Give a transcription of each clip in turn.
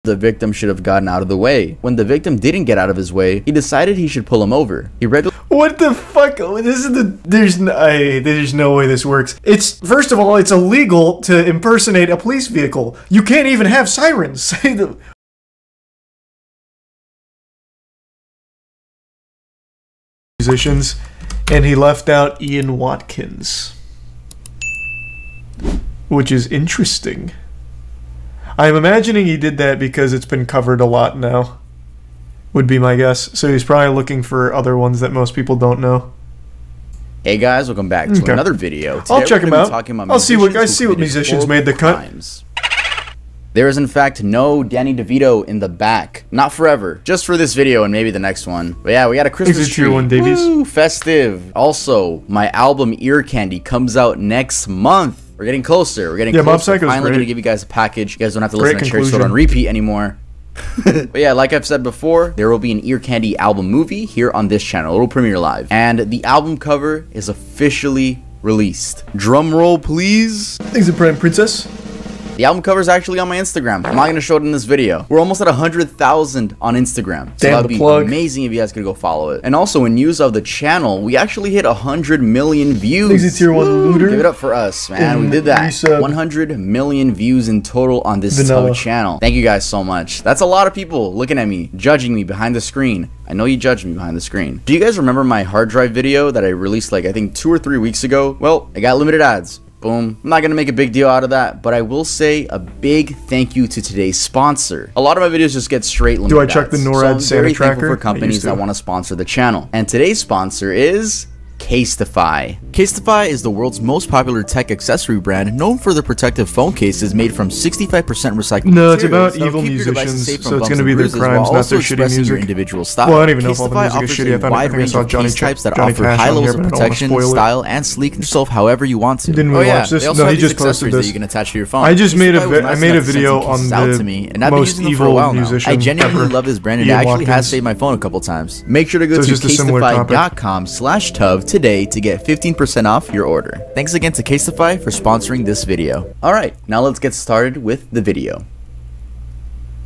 the victim should have gotten out of the way. When the victim didn't get out of his way, he decided he should pull him over. He regularly— What the fuck? This is the— there's no way this works. It's— first of all, it's illegal to impersonate a police vehicle. You can't even have sirens. Say the— musicians, and he left out Ian Watkins, which is interesting. I'm imagining he did that because it's been covered a lot now, would be my guess. So he's probably looking for other ones that most people don't know. Hey guys, welcome back to another video. Today I'll check them out. I'll see what musicians made the cut. There is in fact no Danny DeVito in the back. Not forever. Just for this video and maybe the next one. But yeah, we got a Christmas tree. Woo, festive. Also, my album Ear Candy comes out next month. We're getting closer. We're getting closer. Finally gonna give you guys a package. You guys don't have to listen to Church Soda on repeat anymore. But yeah, like I've said before, there will be an Ear Candy album movie here on this channel. It will premiere live. And the album cover is officially released. Drum roll, please. Thanks, Princess. The album cover is actually on my Instagram. I'm not going to show it in this video. We're almost at 100,000 on Instagram. So that'd be amazing if you guys could go follow it. And also in news of the channel, we actually hit 100 million views. Thanks, Tier 1 Looter. Give it up for us, man. We did that. 100 million views in total on this channel. Thank you guys so much. That's a lot of people looking at me, judging me behind the screen. I know you judged me behind the screen. Do you guys remember my hard drive video that I released like I think 2 or 3 weeks ago? Well, I got limited ads. Boom. I'm not gonna make a big deal out of that, but I will say a big thank you to today's sponsor. A lot of my videos just get straight limited ads. Do I check the NORAD Santa tracker? For companies that want to sponsor the channel. And today's sponsor is Casetify. Casetify is the world's most popular tech accessory brand, known for their protective phone cases made from 65% recycled materials. No, it's about evil musicians, so it's going to be their crimes, not their shitty music. Your individual style. Well, I don't even know if all the music is shitty. I think I saw Johnny types that offer high levels of protection, style, and sleek yourself however you want to. Didn't we watch this? No, he just posted this. That you can attach to your phone. I just made a video on the most evil musician. I genuinely love this brand, and it actually has saved my phone a couple times. Make sure to go to casetify.com/tub today to get 15% off your order. Thanks again to Casetify for sponsoring this video. Alright, now let's get started with the video.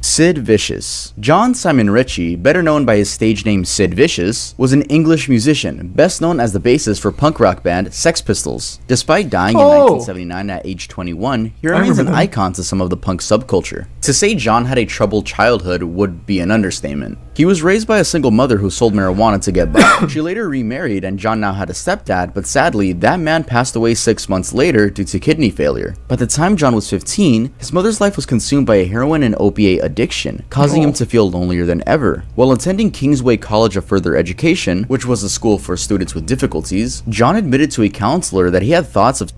Sid Vicious. John Simon Ritchie, better known by his stage name Sid Vicious, was an English musician, best known as the bassist for punk rock band Sex Pistols. Despite dying in 1979 at age 21, he remains an icon to some of the punk subculture. To say John had a troubled childhood would be an understatement. He was raised by a single mother who sold marijuana to get by. She later remarried and John now had a stepdad, but sadly, that man passed away 6 months later due to kidney failure. By the time John was 15, his mother's life was consumed by a heroin and opiate addiction, causing him to feel lonelier than ever. While attending Kingsway College of Further Education, which was a school for students with difficulties, John admitted to a counselor that he had thoughts of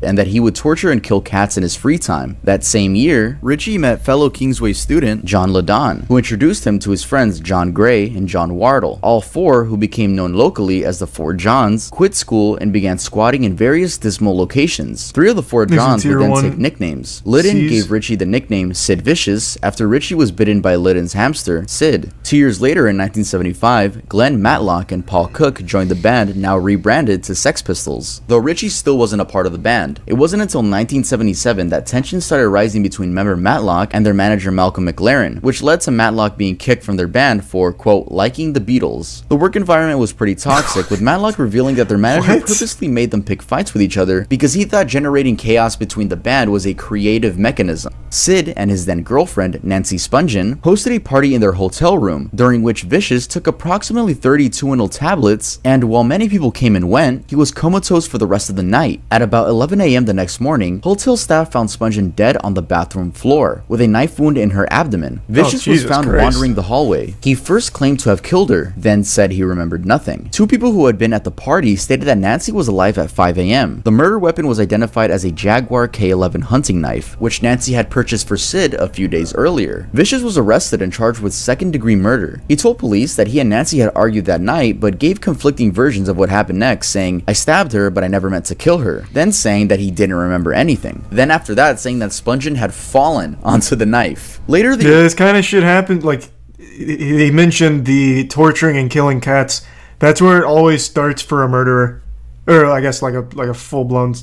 and that he would torture and kill cats in his free time. That same year, Ritchie met fellow Kingsway student John Ladon, who introduced him to his friends John Gray and John Wardle. All four, who became known locally as the Four Johns, quit school and began squatting in various dismal locations. 3 of the 4 Johns would then take nicknames. Liddon gave Ritchie the nickname Sid Vicious after Ritchie was bitten by Liddon's hamster, Sid. 2 years later in 1975, Glenn Matlock and Paul Cook joined the band, now rebranded to Sex Pistols. Though Ritchie still wasn't a part of the band. It wasn't until 1977 that tensions started rising between member Matlock and their manager Malcolm McLaren, which led to Matlock being kicked from their band for, quote, liking the Beatles. The work environment was pretty toxic, with Matlock revealing that their manager purposely made them pick fights with each other because he thought generating chaos between the band was a creative mechanism. Sid and his then girlfriend, Nancy Spungen, hosted a party in their hotel room, during which Vicious took approximately 30 Tuinal tablets, and while many people came and went, he was comatose for the rest of the night. At about 11 a.m. the next morning, hotel staff found Spungen dead on the bathroom floor, with a knife wound in her abdomen. Vicious was found wandering the hallway. He first claimed to have killed her, then said he remembered nothing. 2 people who had been at the party stated that Nancy was alive at 5 a.m. The murder weapon was identified as a Jaguar K11 hunting knife, which Nancy had purchased for Sid a few days earlier. Vicious was arrested and charged with second-degree murder. He told police that he and Nancy had argued that night, but gave conflicting versions of what happened next, saying, "I stabbed her, but I never meant to kill her," then saying that he didn't remember anything. Then after that, saying that Spungen had fallen onto the knife. Later, this kind of shit happened. Like, he mentioned the torturing and killing cats. That's where it always starts for a murderer, or I guess like a full-blown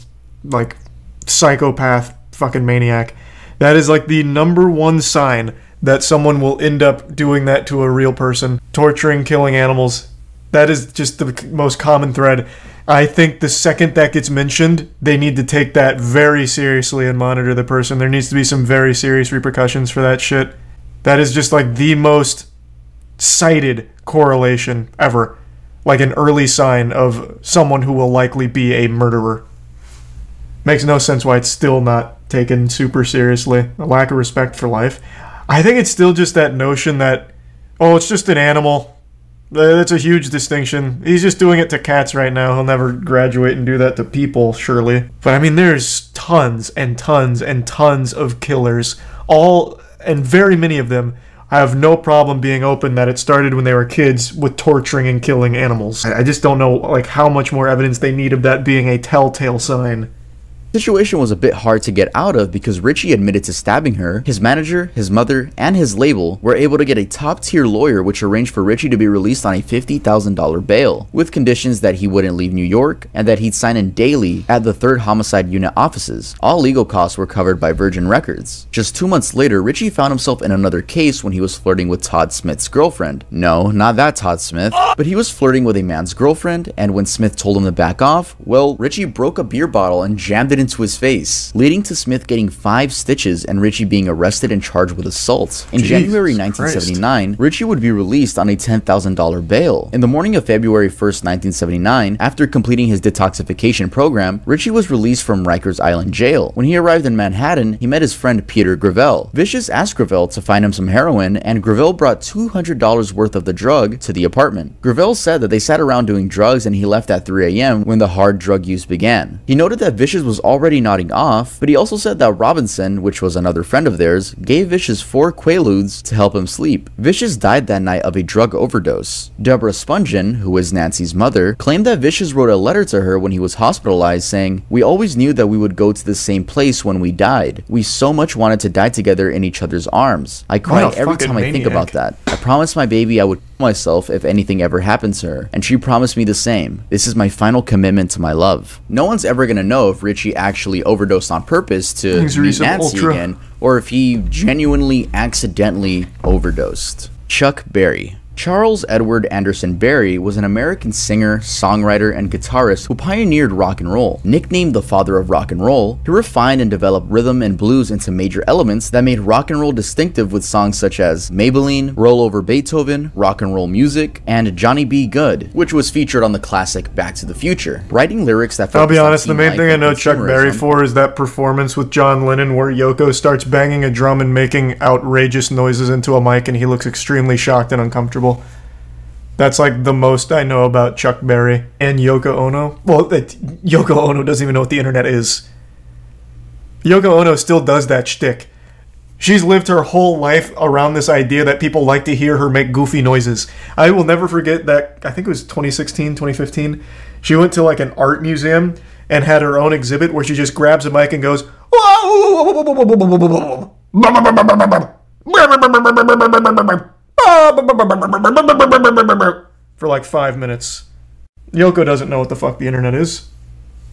like psychopath fucking maniac. That is like the #1 sign that someone will end up doing that to a real person. Torturing, killing animals. That is just the most common thread. I think the second that gets mentioned, they need to take that very seriously and monitor the person. There needs to be some very serious repercussions for that shit. That is just like the most cited correlation ever. Like an early sign of someone who will likely be a murderer. Makes no sense why it's still not taken super seriously. A lack of respect for life. I think it's still just that notion that, oh, it's just an animal. That's a huge distinction. He's just doing it to cats right now. He'll never graduate and do that to people, surely. But I mean, there's tons and tons and tons of killers. All, and very many of them, have no problem being open that it started when they were kids with torturing and killing animals. I just don't know like how much more evidence they need of that being a telltale sign. The situation was a bit hard to get out of because Richie admitted to stabbing her. His manager, his mother, and his label were able to get a top-tier lawyer which arranged for Richie to be released on a $50,000 bail, with conditions that he wouldn't leave New York and that he'd sign in daily at the 3rd Homicide Unit offices. All legal costs were covered by Virgin Records. Just 2 months later, Richie found himself in another case when he was flirting with Todd Smith's girlfriend. No, not that Todd Smith, but he was flirting with a man's girlfriend, and when Smith told him to back off, well, Richie broke a beer bottle and jammed it into his face, leading to Smith getting 5 stitches and Richie being arrested and charged with assault. In January 1979, Richie would be released on a $10,000 bail. In the morning of February 1st, 1979, after completing his detoxification program, Richie was released from Rikers Island Jail. When he arrived in Manhattan, he met his friend Peter Gravel. Vicious asked Gravel to find him some heroin, and Gravel brought $200 worth of the drug to the apartment. Gravel said that they sat around doing drugs and he left at 3 a.m. when the hard drug use began. He noted that Vicious was already nodding off, but he also said that Robinson, which was another friend of theirs, gave Vicious 4 Quaaludes to help him sleep. Vicious died that night of a drug overdose. Deborah Spungen, who is Nancy's mother, claimed that Vicious wrote a letter to her when he was hospitalized saying, "We always knew that we would go to the same place when we died. We so much wanted to die together in each other's arms. I cry every time I think about that. I promised my baby I would kill myself if anything ever happened to her, and she promised me the same. This is my final commitment to my love." No one's ever gonna know if Richie actually overdosed on purpose to meet Nancy again, or if he genuinely accidentally overdosed. Chuck Berry. Charles Edward Anderson Berry was an American singer, songwriter, and guitarist who pioneered rock and roll. Nicknamed the father of rock and roll, he refined and developed rhythm and blues into major elements that made rock and roll distinctive with songs such as Maybelline, Roll Over Beethoven, Rock and Roll Music, and Johnny B. Good, which was featured on the classic Back to the Future. Writing lyrics that I'll be honest, the main thing I know Chuck Berry for is that performance with John Lennon where Yoko starts banging a drum and making outrageous noises into a mic and he looks extremely shocked and uncomfortable. That's like the most I know about Chuck Berry and Yoko Ono. Well, Yoko Ono doesn't even know what the internet is. Yoko Ono still does that shtick. She's lived her whole life around this idea that people like to hear her make goofy noises. I will never forget that, I think it was 2016, 2015. She went to like an art museum and had her own exhibit where she just grabs a mic and goes, for like 5 minutes. Yoko doesn't know what the fuck the internet is.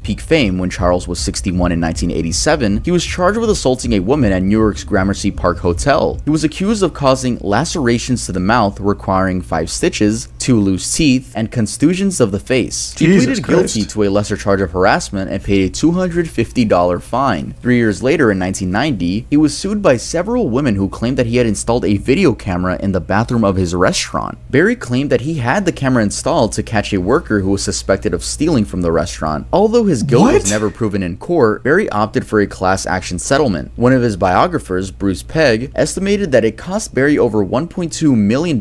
Peak fame when Charles was 61 in 1987, he was charged with assaulting a woman at New York's Gramercy Park Hotel. He was accused of causing lacerations to the mouth requiring 5 stitches, 2 loose teeth, and contusions of the face. He pleaded guilty to a lesser charge of harassment and paid a $250 fine. 3 years later in 1990, he was sued by several women who claimed that he had installed a video camera in the bathroom of his restaurant. Berry claimed that he had the camera installed to catch a worker who was suspected of stealing from the restaurant. Although his guilt was never proven in court, Berry opted for a class action settlement. One of his biographers, Bruce Pegg, estimated that it cost Berry over $1.2 million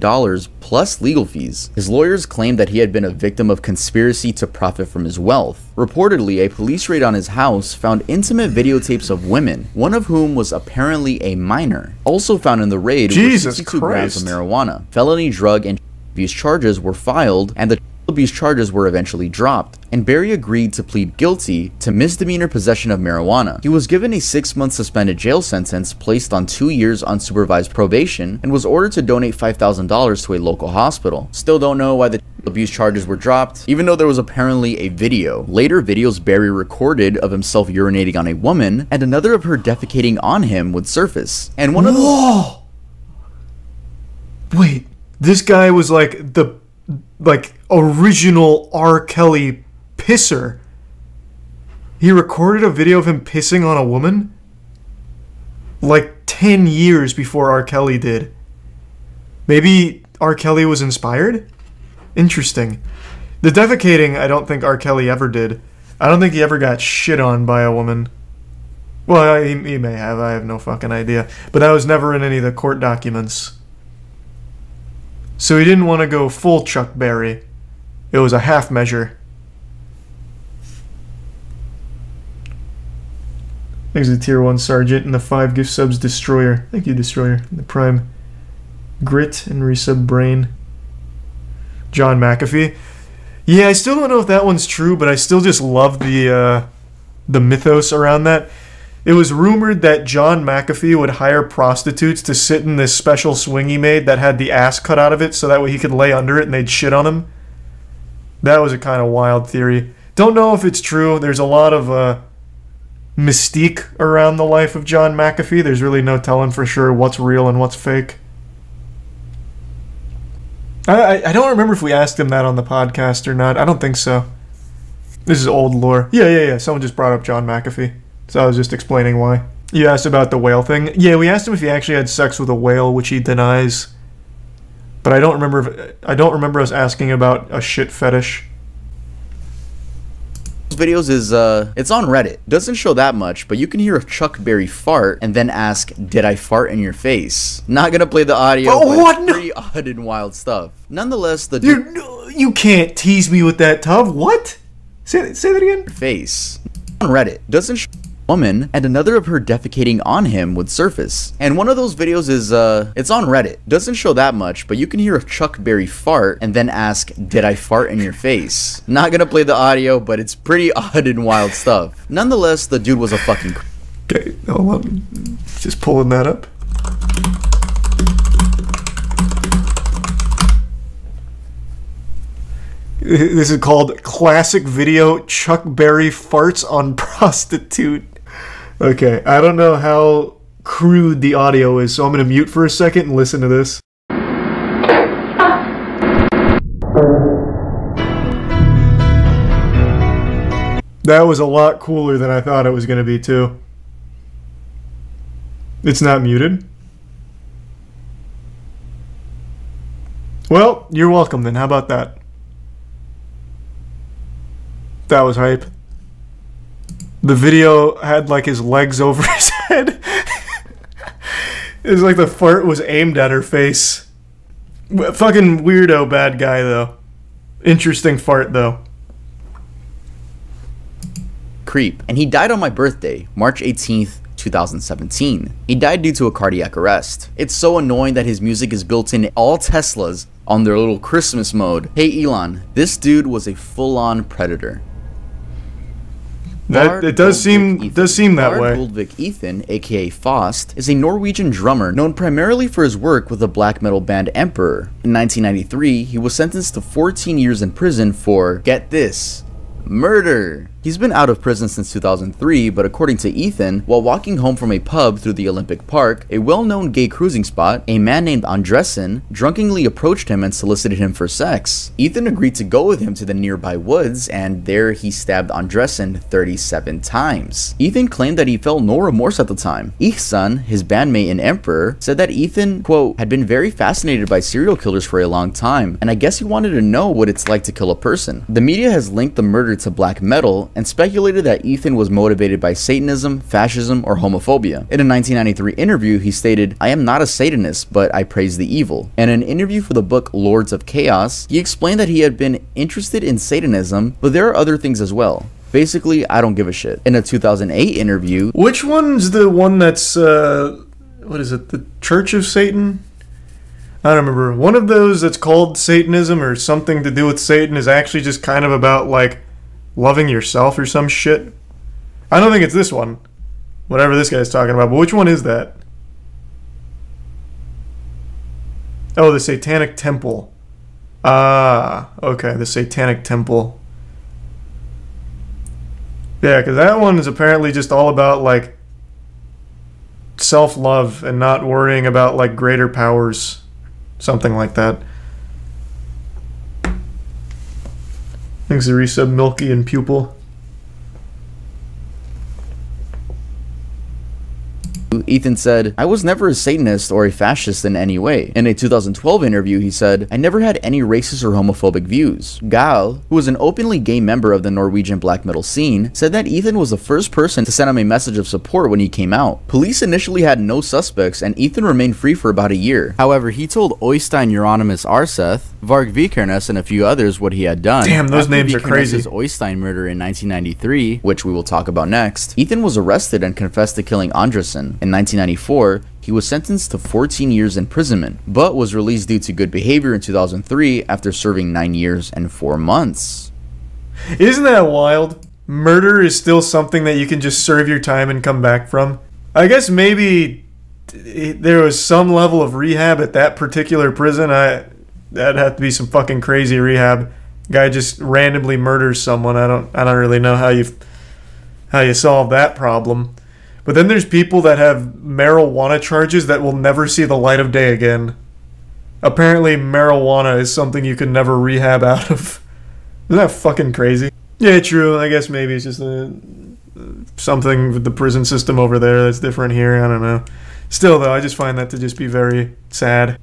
plus legal fees. His lawyers claimed that he had been a victim of conspiracy to profit from his wealth. Reportedly, a police raid on his house found intimate videotapes of women, one of whom was apparently a minor. Also found in the raid were 62 grams of marijuana. Felony drug and abuse charges were filed, and the abuse charges were eventually dropped, and Berry agreed to plead guilty to misdemeanor possession of marijuana. He was given a 6-month suspended jail sentence, placed on 2 years unsupervised probation, and was ordered to donate $5,000 to a local hospital. Still don't know why the abuse charges were dropped, even though there was apparently a video. Later videos Berry recorded of himself urinating on a woman, and another of her defecating on him would surface. And one of the Wait, this guy was like the original R. Kelly pisser. He recorded a video of him pissing on a woman like 10 years before R. Kelly did. Maybe R. Kelly was inspired? Interesting. The defecating, I don't think R. Kelly ever did. I don't think he ever got shit on by a woman. Well, he may have. I have no fucking idea. But that was never in any of the court documents. So he didn't want to go full Chuck Berry. It was a half measure. There's a tier 1 sergeant and the 5 gift subs destroyer. Thank you, destroyer. The prime grit and resub brain. John McAfee. Yeah, I still don't know if that one's true, but I still just love the mythos around that. It was rumored that John McAfee would hire prostitutes to sit in this special swing he made that had the ass cut out of it so that way he could lay under it and they'd shit on him. That was a kind of wild theory. Don't know if it's true. There's a lot of mystique around the life of John McAfee. There's really no telling for sure what's real and what's fake. I don't remember if we asked him that on the podcast or not. I don't think so. This is old lore. Yeah. Someone just brought up John McAfee. So I was just explaining why. You asked about the whale thing. Yeah, we asked him if he actually had sex with a whale, which he denies. But I don't remember us asking about a shit fetish. Videos is it's on Reddit. Doesn't show that much, but you can hear a Chuck Berry fart and then ask, "Did I fart in your face?" Not gonna play the audio. Oh, what? Pretty odd and wild stuff. Nonetheless, the you can't tease me with that, Tub. What? Say that again. Face on Reddit doesn't show woman and another of her defecating on him would surface. And one of those videos is it's on Reddit. Doesn't show that much, but you can hear a Chuck Berry fart and then ask, "Did I fart in your face?" Not gonna play the audio, but it's pretty odd and wild stuff. Nonetheless, the dude was a fucking Okay, hold on. Just pulling that up. This is called Classic Video Chuck Berry Farts on Prostitute. Okay, I don't know how crude the audio is, so I'm going to mute for a second and listen to this. That was a lot cooler than I thought it was going to be, too. It's not muted. Well, you're welcome then. How about that? That was hype. The video had like his legs over his head. It was like the fart was aimed at her face. Fucking weirdo bad guy though. Interesting fart though. Creep. And he died on my birthday, March 18th, 2017. He died due to a cardiac arrest. It's so annoying that his music is built in all Teslas on their little Christmas mode. Hey Elon, this dude was a full-on predator. It does seem that way. Goldvik Ethan, aka Faust, is a Norwegian drummer known primarily for his work with the black metal band Emperor. In 1993, he was sentenced to 14 years in prison for, get this, murder. He's been out of prison since 2003, but according to Ethan, while walking home from a pub through the Olympic Park, a well-known gay cruising spot, a man named Andresen drunkenly approached him and solicited him for sex. Ethan agreed to go with him to the nearby woods, and there he stabbed Andresen 37 times. Ethan claimed that he felt no remorse at the time. Ihsan, his bandmate in Emperor, said that Ethan, quote, had been very fascinated by serial killers for a long time, and I guess he wanted to know what it's like to kill a person. The media has linked the murder to black metal, and speculated that Ethan was motivated by Satanism, fascism, or homophobia. In a 1993 interview, he stated, "I am not a Satanist, but I praise the evil." In an interview for the book Lords of Chaos, he explained that he had been interested in Satanism, but there are other things as well. Basically, I don't give a shit. In a 2008 interview... Which one's the one that's, what is it, the Church of Satan? I don't remember. One of those that's called Satanism or something to do with Satan is actually just kind of about, like, loving yourself or some shit. I don't think it's this one. Whatever this guy's talking about. But which one is that? Oh, the Satanic Temple. Ah, okay. The Satanic Temple. Yeah, because that one is apparently just all about, like, self-love and not worrying about, like, greater powers. something like that. Thanks to resub Milky and Pupil. Ethan said, "I was never a Satanist or a fascist in any way." In a 2012 interview, he said, "I never had any racist or homophobic views." Gal, who was an openly gay member of the Norwegian black metal scene, said that Ethan was the first person to send him a message of support when he came out. Police initially had no suspects, and Ethan remained free for about a year. However, he told Oystein Euronymous Arseth, Varg Vikernes, and a few others what he had done. Damn, those names are crazy. Oystein murder in 1993, which we will talk about next, Ethan was arrested and confessed to killing Andresen. In 1994, he was sentenced to 14 years imprisonment, but was released due to good behavior in 2003 after serving 9 years and 4 months. Isn't that wild? Murder is still something that you can just serve your time and come back from. I guess maybe there was some level of rehab at that particular prison. That'd have to be some fucking crazy rehab. Guy just randomly murders someone. I don't really know how you solve that problem. But then there's people that have marijuana charges that will never see the light of day again. Apparently marijuana is something you can never rehab out of. Isn't that fucking crazy? Yeah, true. I guess maybe it's just something with the prison system over there that's different here. I don't know. Still, though, I just find that to just be very sad.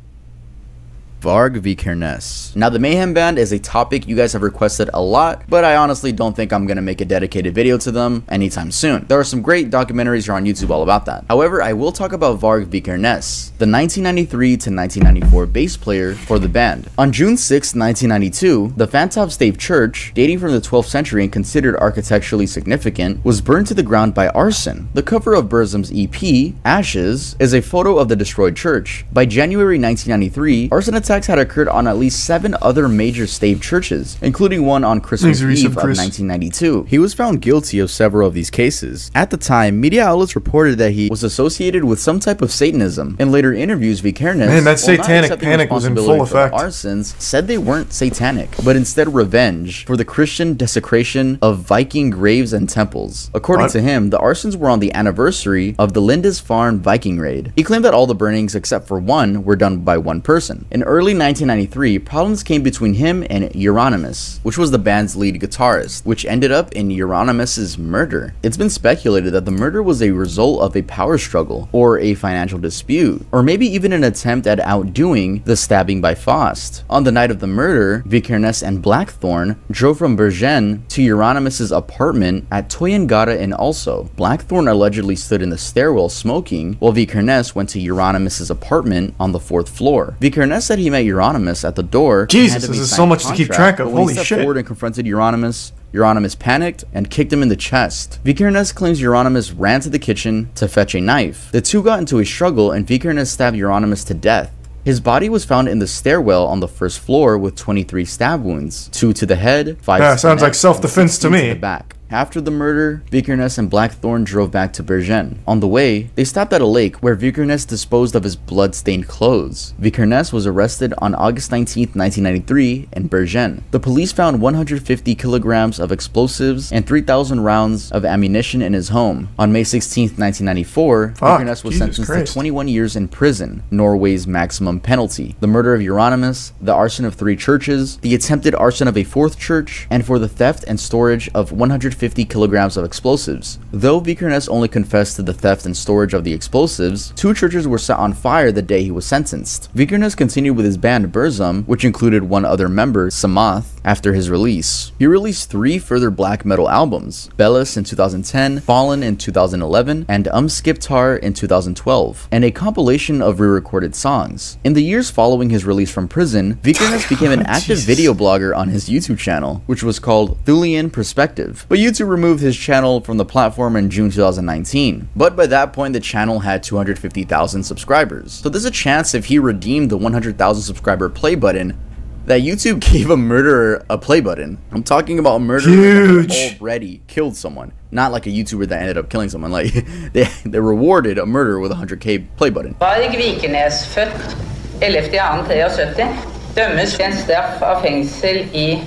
Varg Vikernes. Now, the Mayhem Band is a topic you guys have requested a lot, but I honestly don't think I'm going to make a dedicated video to them anytime soon. There are some great documentaries here on YouTube all about that. However, I will talk about Varg Vikernes, the 1993 to 1994 bass player for the band. On June 6, 1992, the Fantavstave Church, dating from the 12th century and considered architecturally significant, was burned to the ground by arson. The cover of Burzum's EP, Ashes, is a photo of the destroyed church. By January 1993, arson attacks had occurred on at least 7 other major stave churches, including one on Christmas Eve of 1992. He was found guilty of several of these cases. At the time, media outlets reported that he was associated with some type of Satanism. In later interviews, Vikernes, man, that satanic panic was in full effect. Arsons said they weren't satanic, but instead revenge for the Christian desecration of Viking graves and temples. According to him, the arsons were on the anniversary of the Lindisfarne Viking raid. He claimed that all the burnings except for one were done by one person. In early 1993, problems came between him and Euronymous, which was the band's lead guitarist, which ended up in Euronymous' murder. It's been speculated that the murder was a result of a power struggle, or a financial dispute, or maybe even an attempt at outdoing the stabbing by Faust. On the night of the murder, Vikernes and Blackthorn drove from Bergen to Euronymous' apartment at Toyengata in Also. Blackthorn allegedly stood in the stairwell smoking, while Vikernes went to Euronymous' apartment on the 4th floor. Vikernes said he met Euronymous at the door. Jesus, this is so much to keep track of. Holy shit. When he stepped forward and confronted Euronymous panicked and kicked him in the chest. Vikernes claims Euronymous ran to the kitchen to fetch a knife. The two got into a struggle and Vikernes stabbed Euronymous to death. His body was found in the stairwell on the 1st floor with 23 stab wounds, 2 to the head, 5 to the sounds neck, like self-defense to me. The back. After the murder, Vikernes and Blackthorn drove back to Bergen. On the way, they stopped at a lake where Vikernes disposed of his blood-stained clothes. Vikernes was arrested on August 19, 1993 in Bergen. The police found 150 kilograms of explosives and 3,000 rounds of ammunition in his home. On May 16, 1994, Vikernes was sentenced to 21 years in prison, Norway's maximum penalty. The murder of Euronymous, the arson of 3 churches, the attempted arson of a 4th church, and for the theft and storage of 150 kilograms of explosives. Though Vikernes only confessed to the theft and storage of the explosives, 2 churches were set on fire the day he was sentenced. Vikernes continued with his band Burzum, which included one other member, Samath, after his release. He released 3 further black metal albums, Bellis in 2010, Fallen in 2011, and Skiptar in 2012, and a compilation of re-recorded songs. In the years following his release from prison, Vikernes became an active video blogger on his YouTube channel, which was called Thulian Perspective, but YouTube removed his channel from the platform in June 2019. But by that point, the channel had 250,000 subscribers. So there's a chance if he redeemed the 100,000 subscriber play button, that YouTube gave a murderer a play button. I'm talking about a murderer that already killed someone. Not like a YouTuber that ended up killing someone. Like they rewarded a murderer with a 100k play button. Varg Vikernes, født 11.2.73, dømmes til en straff av fengsel i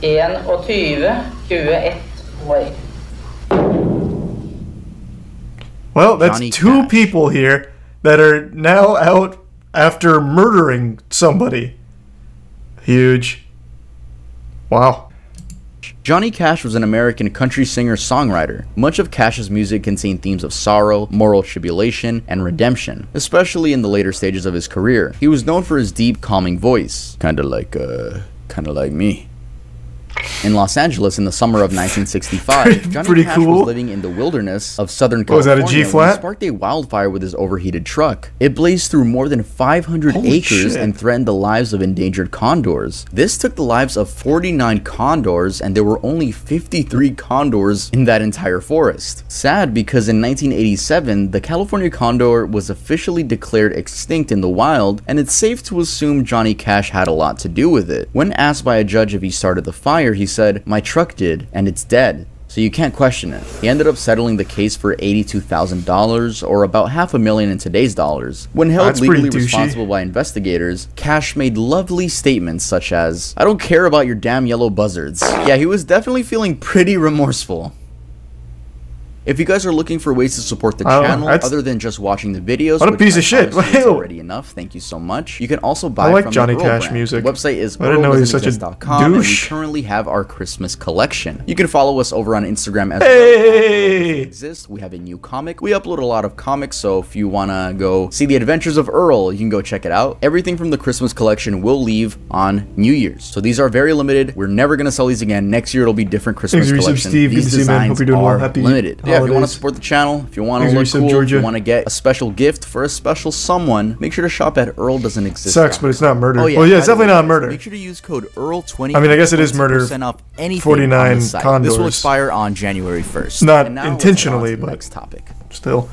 21 år. Well, that's 2 people here that are now out after murdering somebody. Huge. Wow. Johnny Cash was an American country singer-songwriter. Much of Cash's music contained themes of sorrow, moral tribulation, and redemption, especially in the later stages of his career. He was known for his deep, calming voice, kinda like me. In Los Angeles in the summer of 1965, Johnny Cash was living in the wilderness of Southern California. Was that a G-flat? When he sparked a wildfire with his overheated truck. It blazed through more than 500 acres and threatened the lives of endangered condors. This took the lives of 49 condors, and there were only 53 condors in that entire forest. Sad, because in 1987, the California condor was officially declared extinct in the wild, and it's safe to assume Johnny Cash had a lot to do with it. When asked by a judge if he started the fire, he said, "My truck did, and it's dead, so you can't question it." He ended up settling the case for $82,000, or about $500,000 in today's dollars. When held legally responsible by investigators, Cash made lovely statements such as, "I don't care about your damn yellow buzzards." Yeah, he was definitely feeling pretty remorseful. If you guys are looking for ways to support the channel other than just watching the videos, what a piece of shit! It's already enough. Thank you so much. You can also buy from Johnny the Cash brand. music. The website is I didn't know he was such a douche. And we currently have our Christmas collection. You can follow us over on Instagram as well. We have a new comic. We upload a lot of comics, so if you wanna go see the adventures of Earl, you can go check it out. Everything from the Christmas collection will leave on New Year's, so these are very limited. We're never gonna sell these again. Next year it'll be different Christmas collection. These designs are limited. Yeah, if you want to support the channel, if you want to look cool, if you want to get a special gift for a special someone, make sure to shop at Earl Doesn't Exist. Sucks, but it's not murder. Oh yeah, it's definitely not murder. Make sure to use code EARL20. I mean, I guess it is murder. Off 49 condors. This will expire on January 1st. Not intentionally, but next topic. Still.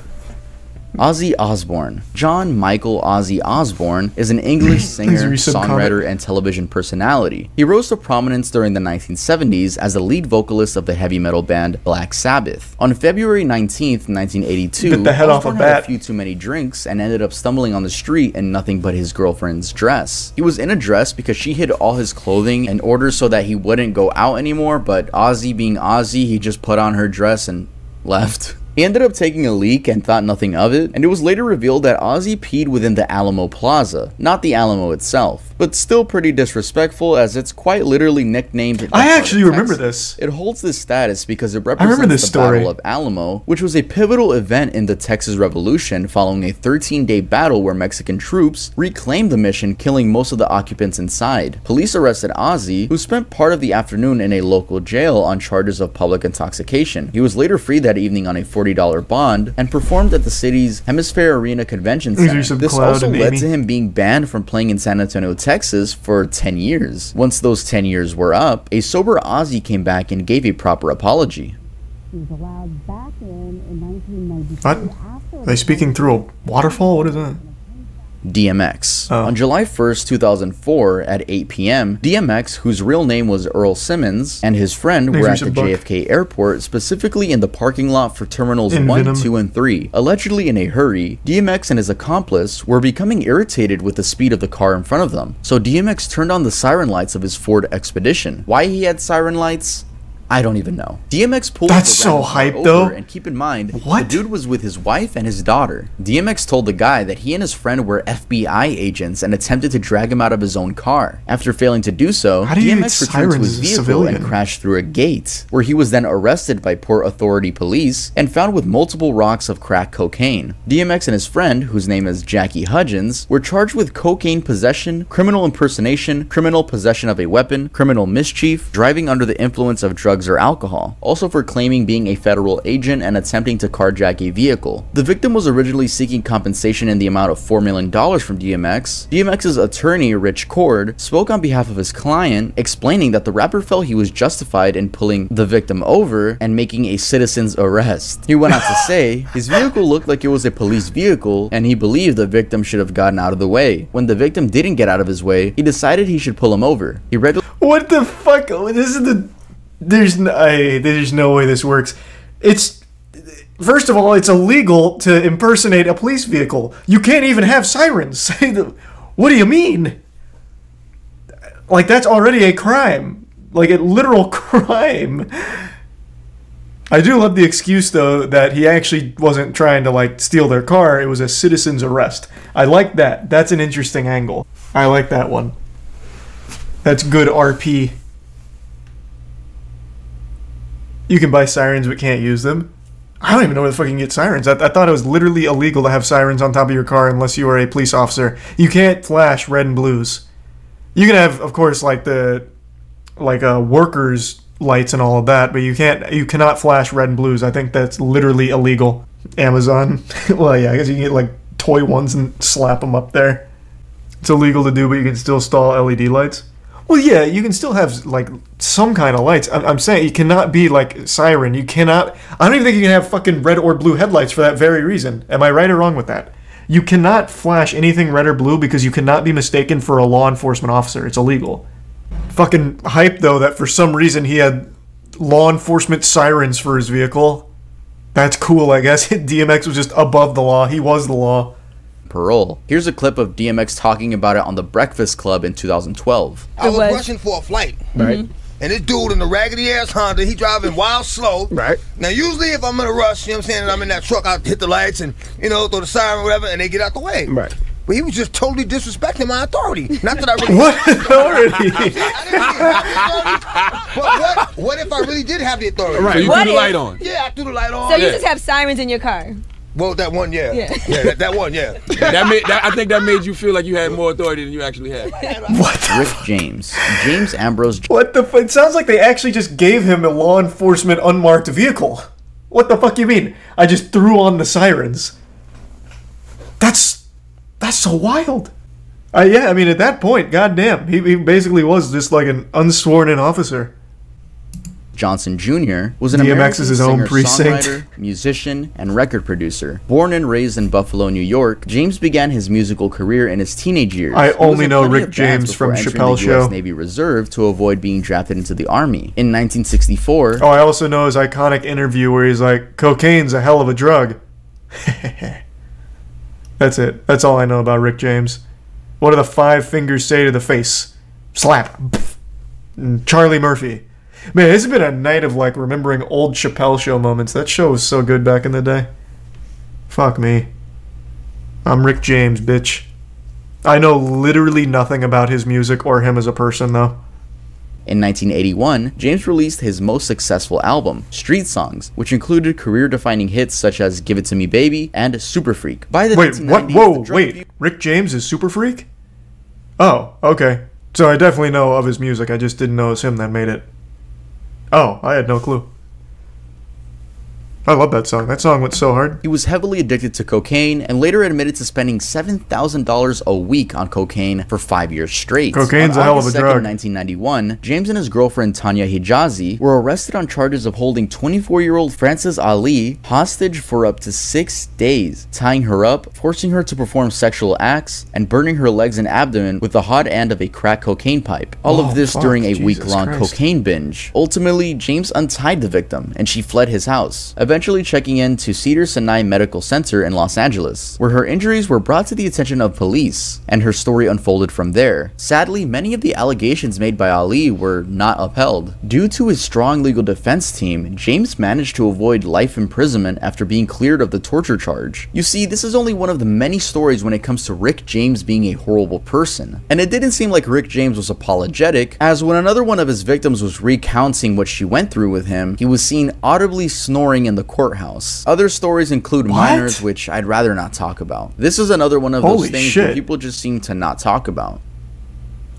Ozzy Osbourne. John Michael Ozzy Osbourne is an English singer, songwriter, and television personality. He rose to prominence during the 1970s as the lead vocalist of the heavy metal band Black Sabbath. On February 19th, 1982, Osbourne had a few too many drinks and ended up stumbling on the street in nothing but his girlfriend's dress. He was in a dress because she hid all his clothing in order so that he wouldn't go out anymore, but Ozzy being Ozzy, he just put on her dress and left. He ended up taking a leak and thought nothing of it, and it was later revealed that Ozzy peed within the Alamo Plaza, not the Alamo itself, but still pretty disrespectful as it's quite literally nicknamed. I actually remember this. It holds this status because it represents the Battle of Alamo, which was a pivotal event in the Texas Revolution following a 13-day battle where Mexican troops reclaimed the mission, killing most of the occupants inside. Police arrested Ozzy, who spent part of the afternoon in a local jail on charges of public intoxication. He was later freed that evening on a $40 bond and performed at the city's Hemisphere Arena Convention Center. This also led to him being banned from playing in San Antonio, Texas for 10 years. Once those 10 years were up, a sober Ozzy came back and gave a proper apology. He was allowed back in 1992. What? Are they speaking through a waterfall? What is that? DMX. On July 1st, 2004 at 8 p.m., DMX, whose real name was Earl Simmons, and his friend were at the JFK airport, specifically in the parking lot for terminals 1, 2, and 3. Allegedly in a hurry, DMX and his accomplice were becoming irritated with the speed of the car in front of them, so DMX turned on the siren lights of his Ford Expedition. Why he had siren lights? I don't even know. DMX pulled That's so hype though. And keep in mind, the dude was with his wife and his daughter. DMX told the guy that he and his friend were FBI agents and attempted to drag him out of his own car. After failing to do so, DMX returned to his vehicle and crashed through a gate, where he was then arrested by Port Authority police and found with multiple rocks of crack cocaine. DMX and his friend, whose name is Jackie Hudgens, were charged with cocaine possession, criminal impersonation, criminal possession of a weapon, criminal mischief, driving under the influence of drugs or alcohol, also for claiming being a federal agent and attempting to carjack a vehicle. The victim was originally seeking compensation in the amount of $4 million from DMX. DMX's attorney, Rich Cord, spoke on behalf of his client, explaining that the rapper felt he was justified in pulling the victim over and making a citizen's arrest. He went on to say, his vehicle looked like it was a police vehicle, and he believed the victim should have gotten out of the way. When the victim didn't get out of his way, he decided he should pull him over. He read What the fuck? This is the... There's no way this works. First of all, it's illegal to impersonate a police vehicle. You can't even have sirens. What do you mean? Like, that's already a crime. Like, a literal crime. I do love the excuse, though, that he actually wasn't trying to, like, steal their car. It was a citizen's arrest. I like that. That's an interesting angle. I like that one. That's good RP. You can buy sirens but can't use them. I don't even know where the fuck you can get sirens. I thought it was literally illegal to have sirens on top of your car unless you are a police officer. You can't flash red and blues. You can have, of course, like workers' lights and all of that, but you cannot flash red and blues. I think that's literally illegal. Amazon. Well, yeah, I guess you can get like toy ones and slap them up there. It's illegal to do, but you can still install LED lights. Well, yeah, you can still have, like, some kind of lights. I'm saying you cannot be, like, siren. You cannot... I don't even think you can have fucking red or blue headlights for that very reason. Am I right or wrong with that? You cannot flash anything red or blue because you cannot be mistaken for a law enforcement officer. It's illegal. Fucking hype, though, that for some reason he had law enforcement sirens for his vehicle. That's cool, I guess. DMX was just above the law. He was the law. Parole. Here's a clip of DMX talking about it on The Breakfast Club in 2012. I was rushing for a flight. Right. And this dude in the raggedy ass Honda, he driving wild slow. Right. Now usually if I'm in a rush, you know what I'm saying, and I'm in that truck, I hit the lights and, you know, throw the siren or whatever, and they get out the way. Right. But he was just totally disrespecting my authority. Not that I really... What authority? I didn't really have the authority. But what if I really did have the authority? Right. So you threw the light on. Yeah, I threw the light on. So you just have sirens in your car? Well, that one, yeah. That one, yeah. I think that made you feel like you had more authority than you actually had. What? Rick James. James Ambrose. What the fuck? It sounds like they actually just gave him a law enforcement unmarked vehicle. What the fuck you mean? I just threw on the sirens. That's so wild. Yeah, I mean, at that point, goddamn, he basically was just like an unsworn-in officer. Johnson Jr. was an DMX American is his own precinct. songwriter, musician, and record producer. Born and raised in Buffalo, New York, James began his musical career in his teenage years. I only know Rick James from Chappelle's Show. US Navy Reserve to avoid being drafted into the Army. In 1964... Oh, I also know his iconic interview where he's like, cocaine's a hell of a drug. That's it. That's all I know about Rick James. What do the 5 fingers say to the face? Slap. And Charlie Murphy. Man, this has been a night of, like, remembering old Chappelle Show moments. That show was so good back in the day. Fuck me. I'm Rick James, bitch. I know literally nothing about his music or him as a person, though. In 1981, James released his most successful album, Street Songs, which included career-defining hits such as Give It To Me Baby and Super Freak. By the Wait, what? Whoa, wait. Rick James is Super Freak? Oh, okay. So I definitely know of his music. I just didn't know it was him that made it. Oh, I had no clue. I love that song. That song went so hard. He was heavily addicted to cocaine and later admitted to spending $7,000 a week on cocaine for 5 years straight. Cocaine's a hell of a drug. On August 2nd, 1991, James and his girlfriend Tanya Hijazi were arrested on charges of holding 24-year-old Frances Ali hostage for up to 6 days, tying her up, forcing her to perform sexual acts, and burning her legs and abdomen with the hot end of a crack cocaine pipe. All of this during a week-long cocaine binge. Ultimately, James untied the victim, and she fled his house, eventually checking into Cedars-Sinai Medical Center in Los Angeles, where her injuries were brought to the attention of police, and her story unfolded from there. Sadly, many of the allegations made by Ali were not upheld. Due to his strong legal defense team, James managed to avoid life imprisonment after being cleared of the torture charge. You see, this is only one of the many stories when it comes to Rick James being a horrible person. And it didn't seem like Rick James was apologetic, as when another one of his victims was recounting what she went through with him, he was seen audibly snoring in the courthouse. Other stories include minors, which I'd rather not talk about. This is another one of those things that people just seem to not talk about.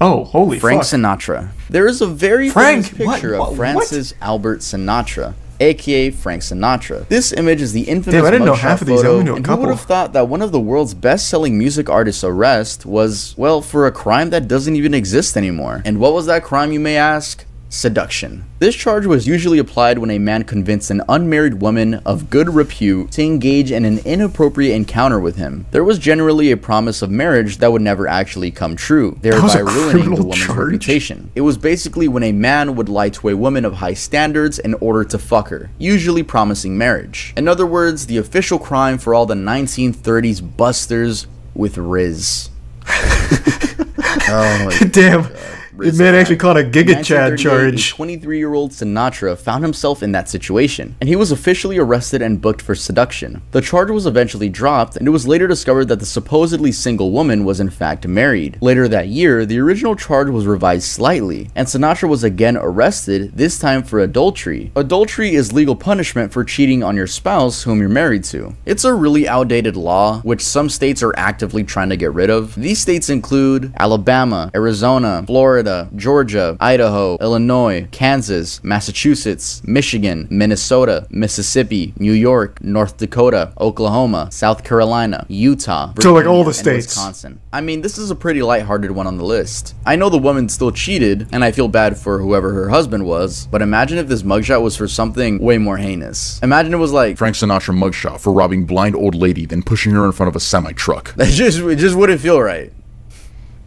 Oh, holy Frank Sinatra. There is a very famous picture of Francis Albert Sinatra, aka Frank Sinatra. This image is the infamous mugshot photo, and who would have thought that one of the world's best-selling music artists' arrest was, well, for a crime that doesn't even exist anymore. And what was that crime, you may ask? Seduction. This charge was usually applied when a man convinced an unmarried woman of good repute to engage in an inappropriate encounter with him. There was generally a promise of marriage that would never actually come true, thereby ruining the woman's reputation. It was basically when a man would lie to a woman of high standards in order to fuck her, usually promising marriage. In other words, the official crime for all the 1930s busters with Riz. Oh my damn. God. It may actually caught a Giga Chad charge. 23-year-old Sinatra found himself in that situation, and he was officially arrested and booked for seduction. The charge was eventually dropped, and it was later discovered that the supposedly single woman was in fact married. Later that year, the original charge was revised slightly, and Sinatra was again arrested, this time for adultery. Adultery is legal punishment for cheating on your spouse whom you're married to. It's a really outdated law, which some states are actively trying to get rid of. These states include Alabama, Arizona, Florida, Georgia, Idaho, Illinois, Kansas, Massachusetts, Michigan, Minnesota, Mississippi, New York, North Dakota, Oklahoma, South Carolina, Utah, Virginia, so like all the states. Wisconsin. I mean, this is a pretty lighthearted one on the list. I know the woman still cheated, and I feel bad for whoever her husband was, but imagine if this mugshot was for something way more heinous. Imagine it was like Frank Sinatra mugshot for robbing blind old lady, then pushing her in front of a semi-truck. It just wouldn't feel right.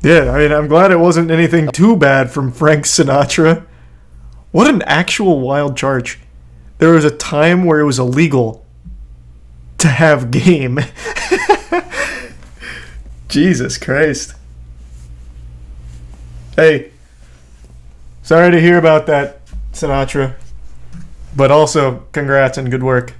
Yeah, I mean, I'm glad it wasn't anything too bad from Frank Sinatra. What an actual wild charge. There was a time where it was illegal to have game. Jesus Christ. Hey, sorry to hear about that, Sinatra. But also, congrats and good work.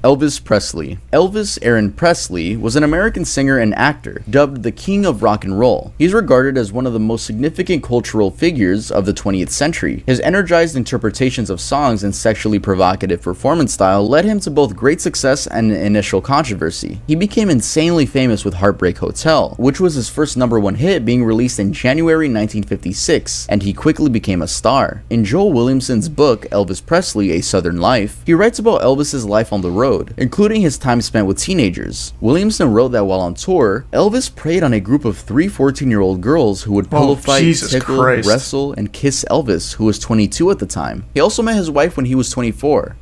Elvis Presley. Elvis Aaron Presley was an American singer and actor, dubbed the King of Rock and Roll. He's regarded as one of the most significant cultural figures of the 20th century. His energized interpretations of songs and sexually provocative performance style led him to both great success and initial controversy. He became insanely famous with Heartbreak Hotel, which was his first #1 hit, being released in January 1956, and he quickly became a star. In Joel Williamson's book, Elvis Presley: A Southern Life, he writes about Elvis's life on the road, including his time spent with teenagers. Williamson wrote that while on tour, Elvis preyed on a group of 3 14-year-old girls who would pillow fight, tickle, wrestle, and kiss Elvis, who was 22 at the time. He also met his wife when he was 24.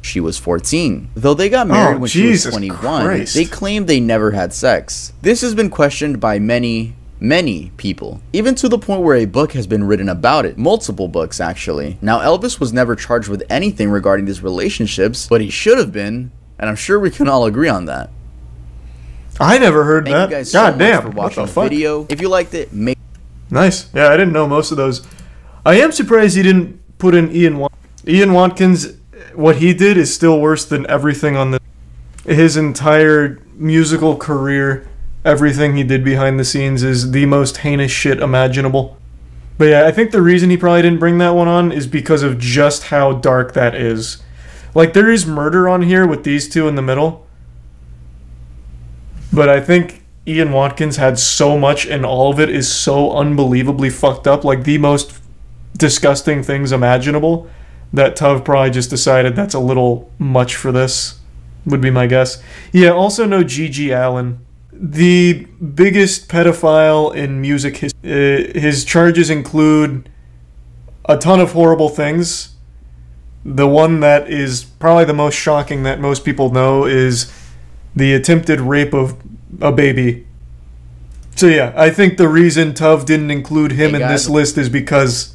She was 14. Though they got married when she was 21, they claimed they never had sex. This has been questioned by many people, even to the point where a book has been written about it. Multiple books, actually. Now, Elvis was never charged with anything regarding these relationships, but he should have been, and I'm sure we can all agree on that. I never heard that. Thank you guys so much for watching the video. If you liked it, make... Nice. Yeah, I didn't know most of those. I am surprised he didn't put in Ian Watkins. What he did is still worse than everything on the... His entire musical career, everything he did behind the scenes is the most heinous shit imaginable. But yeah, I think the reason he probably didn't bring that one on is because of just how dark that is. Like, there is murder on here with these two in the middle. But I think Ian Watkins had so much, and all of it is so unbelievably fucked up. Like, the most disgusting things imaginable, that Tuv probably just decided that's a little much for this, would be my guess. Yeah, also no G.G. Allen. The biggest pedophile in music history. His charges include a ton of horrible things. The one that is probably the most shocking that most people know is the attempted rape of a baby. So yeah, I think the reason Tuv didn't include him in this list is because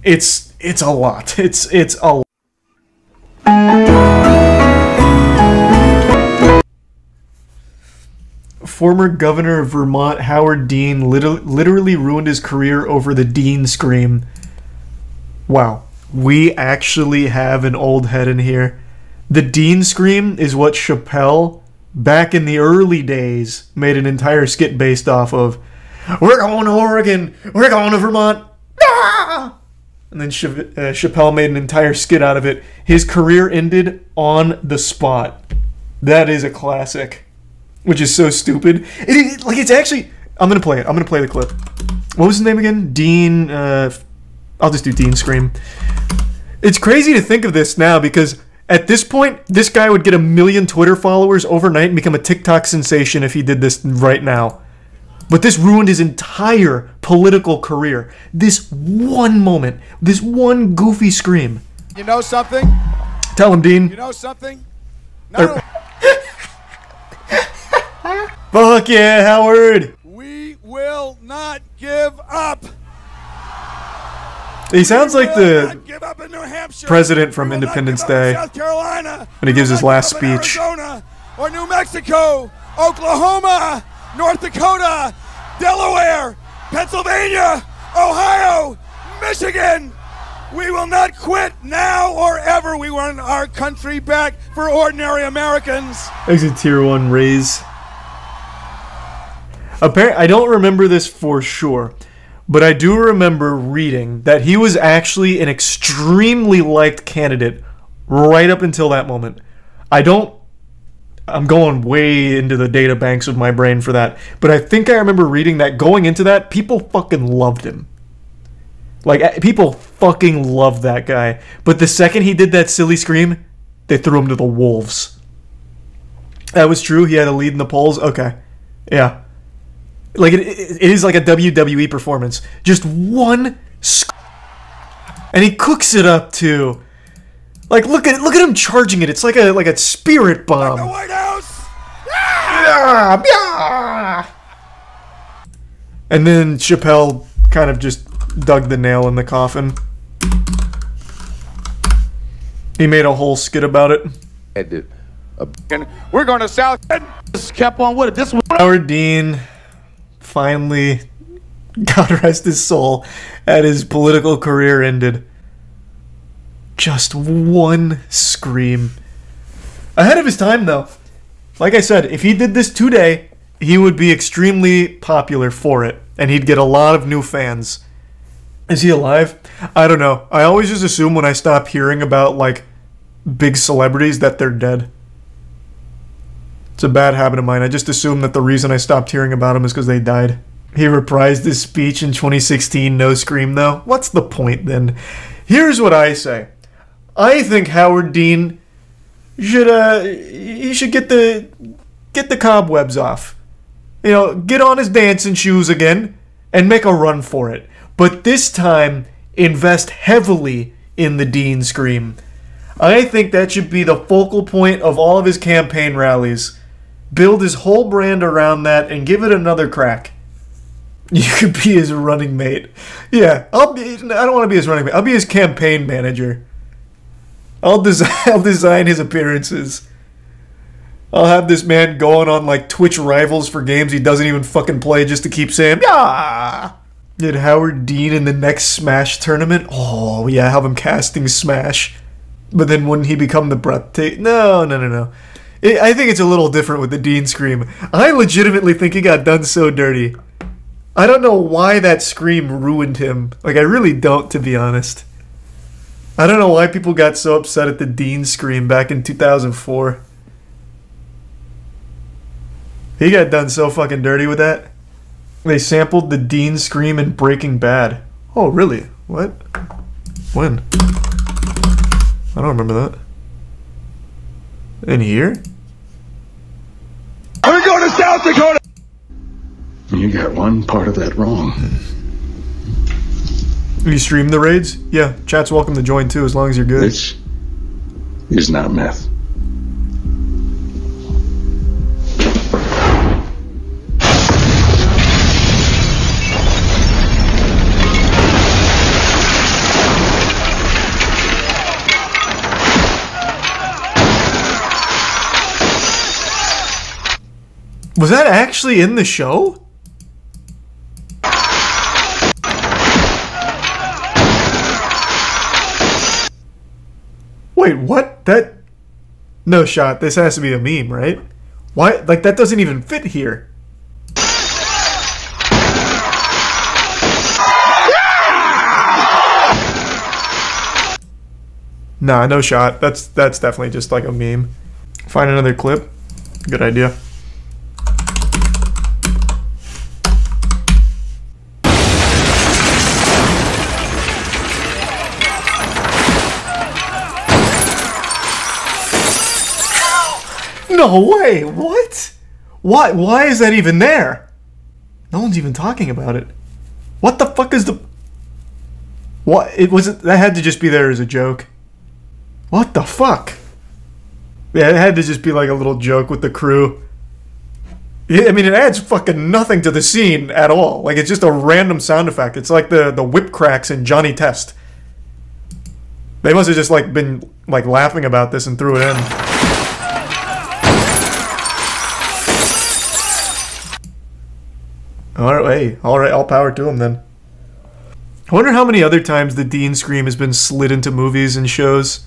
it's a lot. It's a lot. Former governor of Vermont, Howard Dean, literally ruined his career over the Dean scream. Wow. We actually have an old head in here. The Dean scream is what Chappelle, back in the early days, made an entire skit based off of. We're going to Oregon. We're going to Vermont. Ah! And then Chappelle made an entire skit out of it. His career ended on the spot. That is a classic. Which is so stupid. It's actually... I'm going to play it. I'm going to play the clip. What was his name again? Dean... I'll just do Dean Scream. It's crazy to think of this now because at this point, this guy would get 1 million Twitter followers overnight and become a TikTok sensation if he did this right now. But this ruined his entire political career. This one moment. This one goofy scream. You know something? Tell him, Dean. You know something? Fuck yeah, Howard! We will not give up. He sounds like the president from Independence Day when he gives his last speech. Arizona, or New Mexico, Oklahoma, North Dakota, Delaware, Pennsylvania, Ohio, Michigan. We will not quit now or ever. We want our country back for ordinary Americans. Exit Tier 1 raise. Apparently, I don't remember this for sure, but I do remember reading that he was actually an extremely liked candidate right up until that moment. I'm going way into the data banks of my brain for that, but I think I remember reading that going into that, people fucking loved him. Like, people fucking loved that guy. But the second he did that silly scream, they threw him to the wolves. That was true? He had a lead in the polls? Okay. Yeah. Like, it is like a WWE performance. Just one and he cooks it up, too. Like, look at him charging it. It's like a spirit bomb. Like the White House! Yeah! Yeah! And then Chappelle kind of just dug the nail in the coffin. He made a whole skit about it. We're going to South. Just kept on with it. This one. Howard Dean finally, God rest his soul, had his political career ended. Just one scream. Ahead of his time, though. Like I said, if he did this today, he would be extremely popular for it, and he'd get a lot of new fans. Is he alive? I don't know. I always just assume when I stop hearing about, like, big celebrities that they're dead. It's a bad habit of mine. I just assume that the reason I stopped hearing about them is because they died. He reprised his speech in 2016, no scream, though. What's the point, then? Here's what I say. I think Howard Dean should get the cobwebs off. You know, get on his dancing shoes again and make a run for it. But this time, invest heavily in the Dean scream. I think that should be the focal point of all of his campaign rallies. Build his whole brand around that and give it another crack. You could be his running mate. Yeah, I don't want to be his running mate. I'll be his campaign manager. I'll design his appearances. I'll have this man going on like Twitch rivals for games he doesn't even fucking play just to keep saying, yeah. Did Howard Dean in the next Smash tournament? Oh, yeah, have him casting Smash. But then wouldn't he become the breathtaking? No. I think it's a little different with the Dean scream. I legitimately think he got done so dirty. I don't know why that scream ruined him. Like, I really don't, to be honest. I don't know why people got so upset at the Dean scream back in 2004. He got done so fucking dirty with that. They sampled the Dean scream in Breaking Bad. Oh, really? What? When? I don't remember that. In here? We're going to South Dakota! You got one part of that wrong. You stream the raids? Yeah, chat's welcome to join too, as long as you're good. This is not meth. Was that actually in the show? Wait, what? That... No shot. This has to be a meme, right? Why? Like, that doesn't even fit here. Nah, no shot. That's definitely just like a meme. Find another clip. Good idea. No way! What? Why is that even there? No one's even talking about it. What the fuck is the... What? That had to just be there as a joke. What the fuck? Yeah, it had to just be like a little joke with the crew. Yeah, I mean, it adds fucking nothing to the scene at all. Like, it's just a random sound effect. It's like the whip cracks in Johnny Test. They must have just like been like laughing about this and threw it in. Alright, all power to him then. I wonder how many other times the Dean Scream has been slid into movies and shows.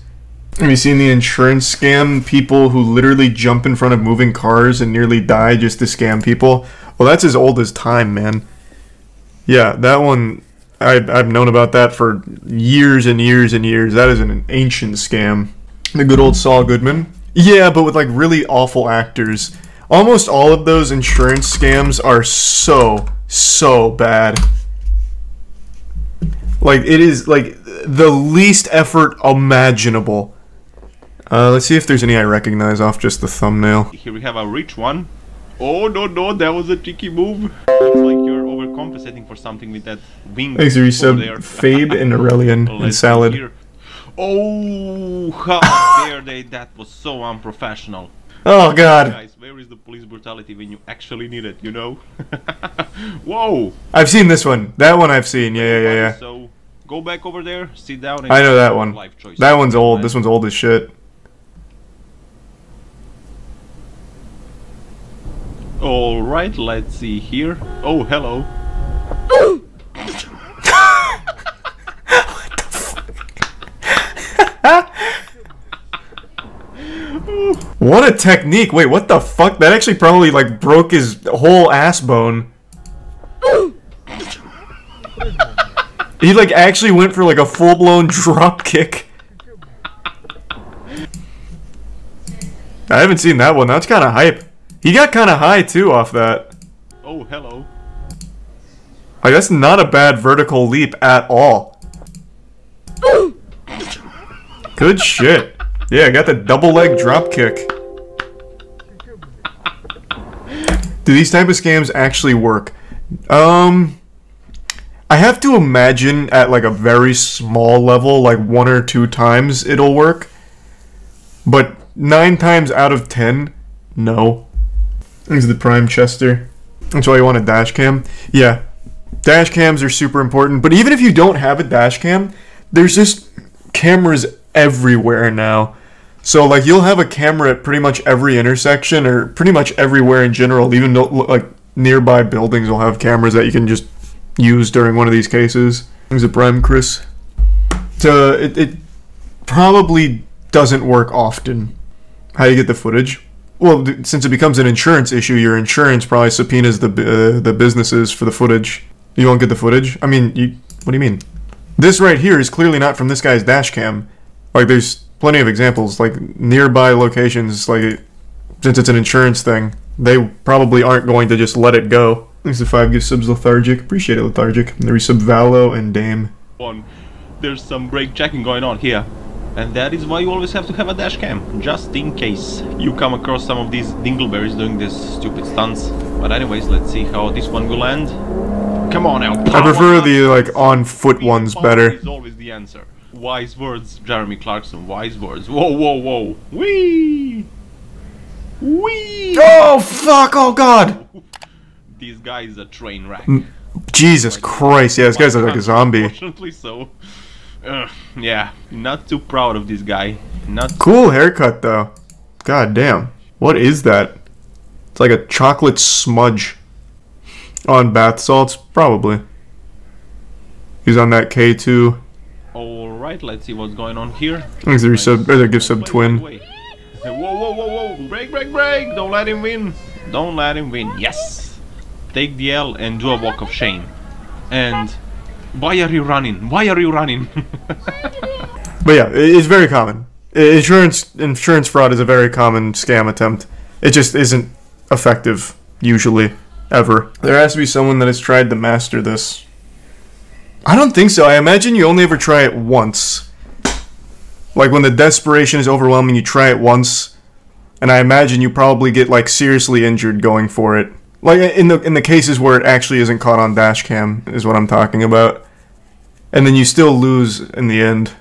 Have you seen the insurance scam? People who literally jump in front of moving cars and nearly die just to scam people? Well, that's as old as time, man. Yeah, that one, I've known about that for years and years and years. That is an ancient scam. The good old Saul Goodman. Yeah, but with like really awful actors. Almost all of those insurance scams are so bad. Like, it is like the least effort imaginable. Let's see if there's any I recognize off just the thumbnail. Here we have a rich one. Oh, no, that was a tricky move. Looks like you're overcompensating for something with that wing. Thanks, resub Fabe and Aurelian and Salad. Here. Oh, how dare they? That was so unprofessional. Oh, God. Guys, where is the police brutality when you actually need it, you know? Whoa. I've seen this one. That one I've seen. Yeah. So, go back over there, sit down, and I know that one. That one's old. This one's old as shit. Alright, let's see here. Oh, hello. What the fuck? What a technique. Wait, what the fuck? That actually probably like broke his whole ass bone. He like actually went for like a full-blown drop kick. I haven't seen that one. That's kind of hype. He got kind of high too off that. Oh, hello. Like, that's not a bad vertical leap at all. Good shit. Yeah, I got the double leg drop kick. Do these type of scams actually work? I have to imagine at like a very small level, like 1 or 2 times it'll work. But 9 times out of 10, no. This is the Prime Chester. That's why you want a dash cam. Yeah, dash cams are super important. But even if you don't have a dash cam, there's just cameras everywhere now. So like you'll have a camera at pretty much every intersection or pretty much everywhere in general. Even though, like nearby buildings will have cameras that you can just use during one of these cases. There's a Prime Chris. So it probably doesn't work often. How do you get the footage? Well, since it becomes an insurance issue, your insurance probably subpoenas the businesses for the footage. You won't get the footage? I mean, what do you mean? This right here is clearly not from this guy's dash cam. Like, there's plenty of examples, like nearby locations, like, since it's an insurance thing, they probably aren't going to just let it go. Thanks to 5 gift subs, Lethargic. Appreciate it, Lethargic. And the resub Valo and Dame. There's some brake checking going on here. And that is why you always have to have a dash cam, just in case you come across some of these dingleberries doing these stupid stunts. But anyways, let's see how this one will end. Come on now. I prefer the like on foot ones better. Is always the answer. Wise words, Jeremy Clarkson. Wise words. Whoa. Wee. Oh fuck! Oh god! This guy is a train wreck. Jesus Christ! Yeah, this guy's like a zombie. Unfortunately so. Yeah, not too proud of this guy. Not cool haircut though. God damn. What is that? It's like a chocolate smudge on bath salts, probably. He's on that K2. Alright, let's see what's going on here. Thanks the resub, or the gift sub twin. Whoa. Break. Don't let him win. Don't let him win. Yes. Take the L and do a walk of shame. And why are you running? But yeah, it's very common. Insurance fraud is a very common scam attempt. It just isn't effective, usually, ever. There has to be someone that has tried to master this. I don't think so. I imagine you only ever try it once. Like when the desperation is overwhelming, you try it once, and I imagine you probably get like seriously injured going for it. Like in the cases where it actually isn't caught on dash cam is what I'm talking about. And then you still lose in the end.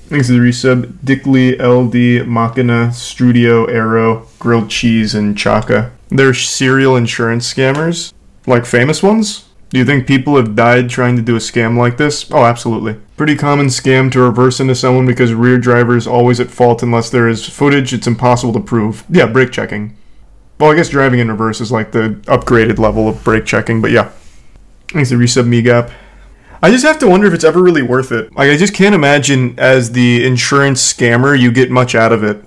Thanks to the resub, Dickley, LD, Machina, Strudio, Arrow, Grilled Cheese, and Chaka. They're serial insurance scammers? Like famous ones? Do you think people have died trying to do a scam like this? Oh, absolutely. Pretty common scam to reverse into someone because rear driver is always at fault unless there is footage it's impossible to prove. Yeah, brake checking. Well, I guess driving in reverse is like the upgraded level of brake checking, but yeah. Thanks to resub me gap. I just have to wonder if it's ever really worth it. Like, I just can't imagine as the insurance scammer you get much out of it.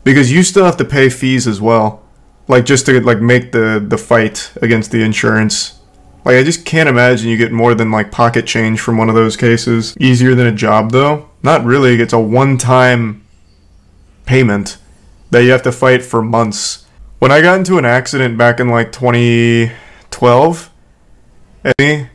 Because you still have to pay fees as well. Like, just to, like, make the fight against the insurance. Like, I just can't imagine you get more than, like, pocket change from one of those cases. Easier than a job, though? Not really. It's a one-time payment that you have to fight for months. When I got into an accident back in, like, 2012, it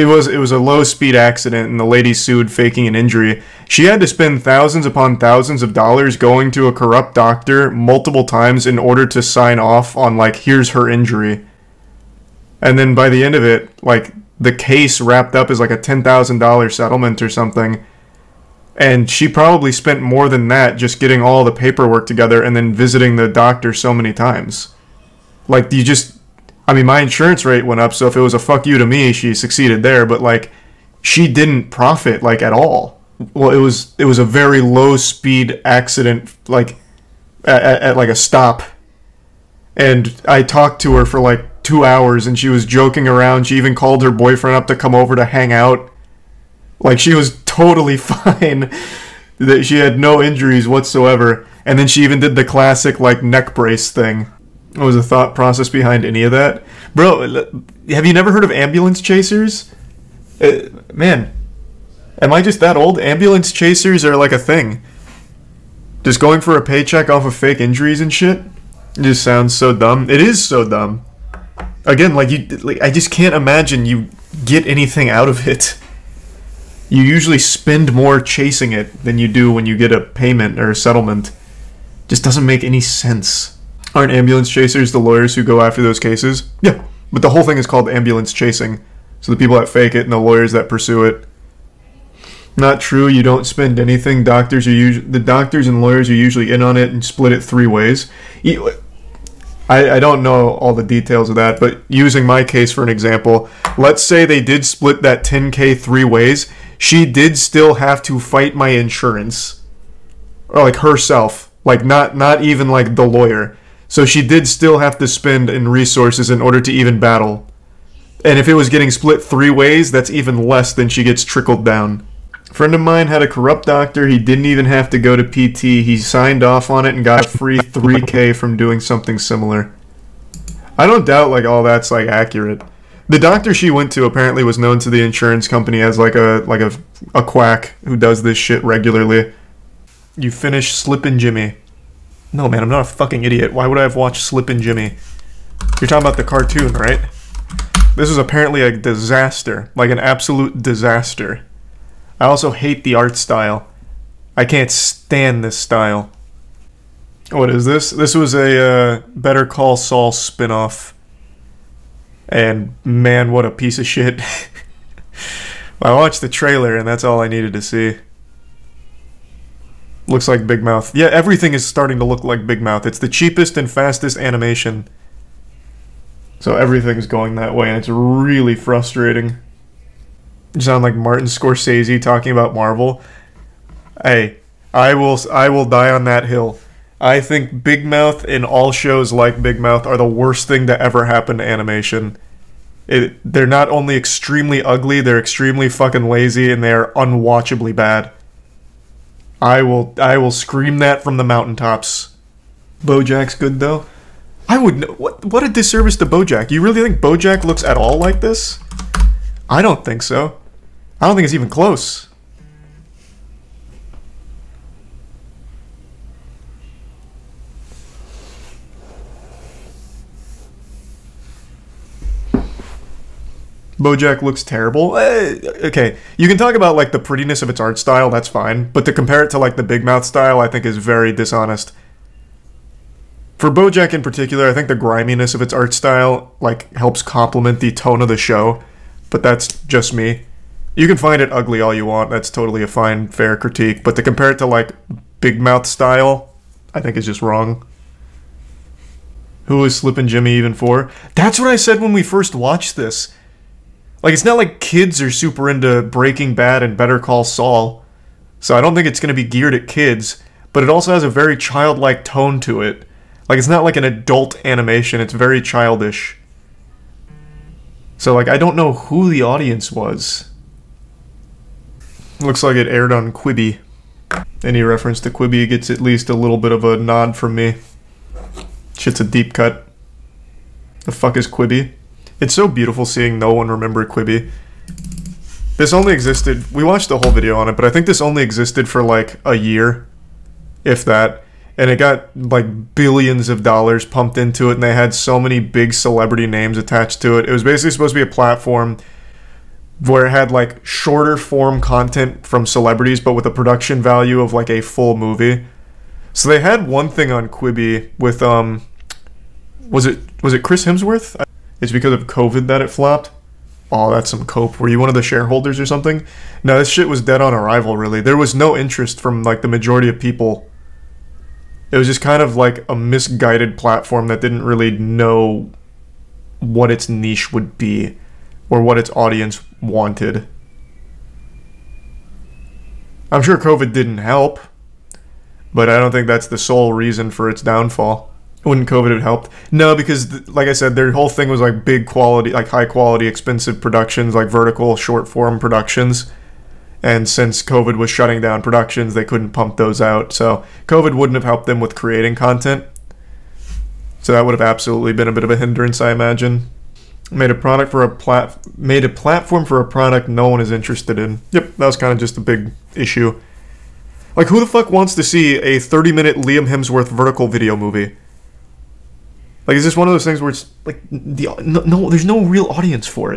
was a low-speed accident, and the lady sued faking an injury. She had to spend thousands upon thousands of dollars going to a corrupt doctor multiple times in order to sign off on, like, here's her injury. And then by the end of it, like, the case wrapped up as, like, a $10,000 settlement or something. And she probably spent more than that just getting all the paperwork together and then visiting the doctor so many times. Like, you just... I mean, my insurance rate went up, so if it was a fuck you to me, she succeeded there, but, like, she didn't profit, like, at all. Well, it was a very low-speed accident, like, at like, a stop. And I talked to her for, like, 2 hours, and she was joking around. She even called her boyfriend up to come over to hang out. Like, she was totally fine. That she had no injuries whatsoever. And then she even did the classic, like, neck brace thing. What was the thought process behind any of that? Bro, have you never heard of ambulance chasers? Man, am I just that old? Ambulance chasers are like a thing. Just going for a paycheck off of fake injuries and shit? It just sounds so dumb. It is so dumb. Again, like, I just can't imagine you get anything out of it. You usually spend more chasing it than you do when you get a payment or a settlement. Just doesn't make any sense. Aren't ambulance chasers the lawyers who go after those cases? Yeah, but the whole thing is called ambulance chasing. So the people that fake it and the lawyers that pursue it. Not true, you don't spend anything. The doctors and lawyers are usually in on it and split it 3 ways. I don't know all the details of that, but using my case for an example, let's say they did split that $10K 3 ways. She did still have to fight my insurance. Or, like, herself. Like, not even, like, the lawyer. So she did still have to spend in resources in order to even battle. And if it was getting split 3 ways, that's even less than she gets trickled down. A friend of mine had a corrupt doctor. He didn't even have to go to PT. He signed off on it and got a free 3K from doing something similar. I don't doubt, like, all that's, like, accurate. The doctor she went to apparently was known to the insurance company as, like a quack who does this shit regularly. You finished Slippin' Jimmy. No, man, I'm not a fucking idiot. Why would I have watched Slippin' Jimmy? You're talking about the cartoon, right? This is apparently a disaster. Like, an absolute disaster. I also hate the art style. I can't stand this style. What is this? This was a Better Call Saul spinoff. And, man, what a piece of shit. I watched the trailer, and that's all I needed to see. Looks like Big Mouth. Yeah, everything is starting to look like Big Mouth. It's the cheapest and fastest animation. So everything's going that way, and it's really frustrating. You sound like Martin Scorsese talking about Marvel. Hey, I will die on that hill. I think Big Mouth and all shows like Big Mouth are the worst thing to ever happen to animation. They're not only extremely ugly, they're extremely fucking lazy, and they're unwatchably bad. I will scream that from the mountaintops. BoJack's good though. I would what a disservice to BoJack. You really think BoJack looks at all like this? I don't think so. I don't think it's even close. BoJack looks terrible. Okay, you can talk about, like, the prettiness of its art style, that's fine. But to compare it to, like, the Big Mouth style, I think is very dishonest. For BoJack in particular, I think the griminess of its art style, like, helps complement the tone of the show. But that's just me. You can find it ugly all you want, that's totally a fine, fair critique. But to compare it to, like, Big Mouth style, I think is just wrong. Who is Slippin' Jimmy even for? That's what I said when we first watched this. Like, it's not like kids are super into Breaking Bad and Better Call Saul. So I don't think it's going to be geared at kids. But it also has a very childlike tone to it. Like, it's not like an adult animation, it's very childish. So, like, I don't know who the audience was. Looks like it aired on Quibi. Any reference to Quibi gets at least a little bit of a nod from me. Shit's a deep cut. The fuck is Quibi? It's so beautiful seeing no one remember Quibi. This only existed... We watched the whole video on it, but I think this only existed for, like, a year. If that. And it got, like, billions of dollars pumped into it, and they had so many big celebrity names attached to it. It was basically supposed to be a platform where it had, like, shorter form content from celebrities, but with a production value of, like, a full movie. So they had one thing on Quibi with, was it Chris Hemsworth? It's because of COVID that it flopped. Oh, that's some cope. Were you one of the shareholders or something? No, this shit was dead on arrival, really. There was no interest from, like, the majority of people. It was just kind of like a misguided platform that didn't really know what its niche would be or what its audience wanted. I'm sure COVID didn't help, but I don't think that's the sole reason for its downfall. Wouldn't COVID have helped? No, because, like I said, their whole thing was like big quality, like high quality, expensive productions, like vertical, short form productions. And since COVID was shutting down productions, they couldn't pump those out. So COVID wouldn't have helped them with creating content. So that would have absolutely been a bit of a hindrance, I imagine. Made a platform for a product no one is interested in. Yep, that was kind of just a big issue. Like, who the fuck wants to see a 30-minute Liam Hemsworth vertical video movie? Like, is this one of those things where it's like no, there's no real audience for it?